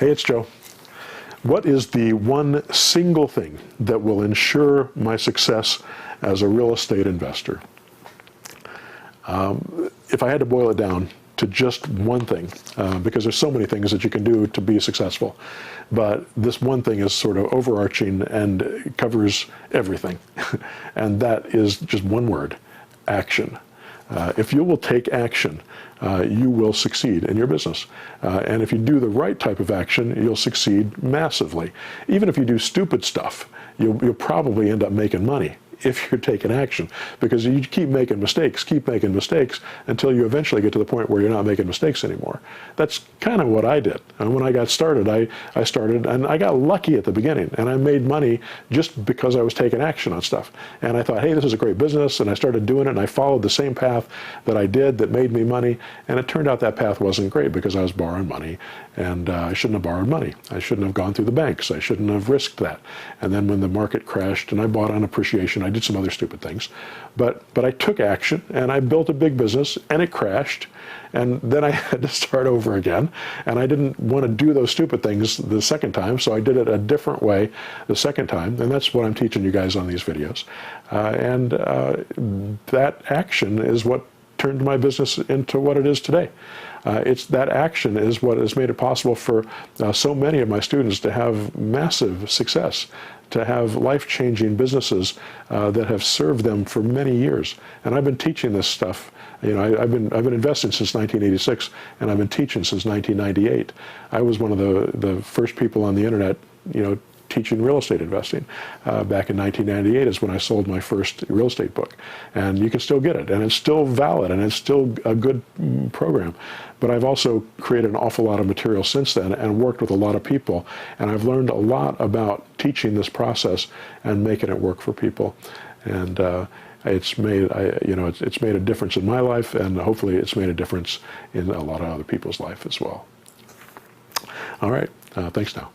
Hey, it's Joe. What is the one single thing that will ensure my success as a real estate investor? If I had to boil it down to just one thing, because there's so many things that you can do to be successful, but this one thing is sort of overarching and covers everything, and that is just one word: action. If you will take action, you will succeed in your business. And if you do the right type of action, you'll succeed massively. Even if you do stupid stuff, you'll probably end up making money if you're taking action, because you keep making mistakes until you eventually get to the point where you're not making mistakes anymore. That's kind of what I did. And when I got started, I started, and I got lucky at the beginning, and I made money just because I was taking action on stuff. And I thought, hey, this is a great business, and I started doing it, and I followed the same path that I did that made me money, and it turned out that path wasn't great because I was borrowing money, and I shouldn't have borrowed money. I shouldn't have gone through the banks. I shouldn't have risked that. And then when the market crashed and I bought on appreciation, I did some other stupid things, but I took action, and I built a big business, and it crashed, and then I had to start over again, and I didn't want to do those stupid things the second time, so I did it a different way the second time, and that's what I'm teaching you guys on these videos. That action is what turned my business into what it is today. It's that action is what has made it possible for so many of my students to have massive success, to have life-changing businesses that have served them for many years. And I've been teaching this stuff. You know, I've been investing since 1986, and I've been teaching since 1998. I was one of the first people on the internet, you know, teaching real estate investing. Back in 1998 is when I sold my first real estate book. And you can still get it, and it's still valid, and it's still a good program. But I've also created an awful lot of material since then and worked with a lot of people. And I've learned a lot about teaching this process and making it work for people. And it's made, it's made a difference in my life, and hopefully it's made a difference in a lot of other people's life as well. All right, thanks now.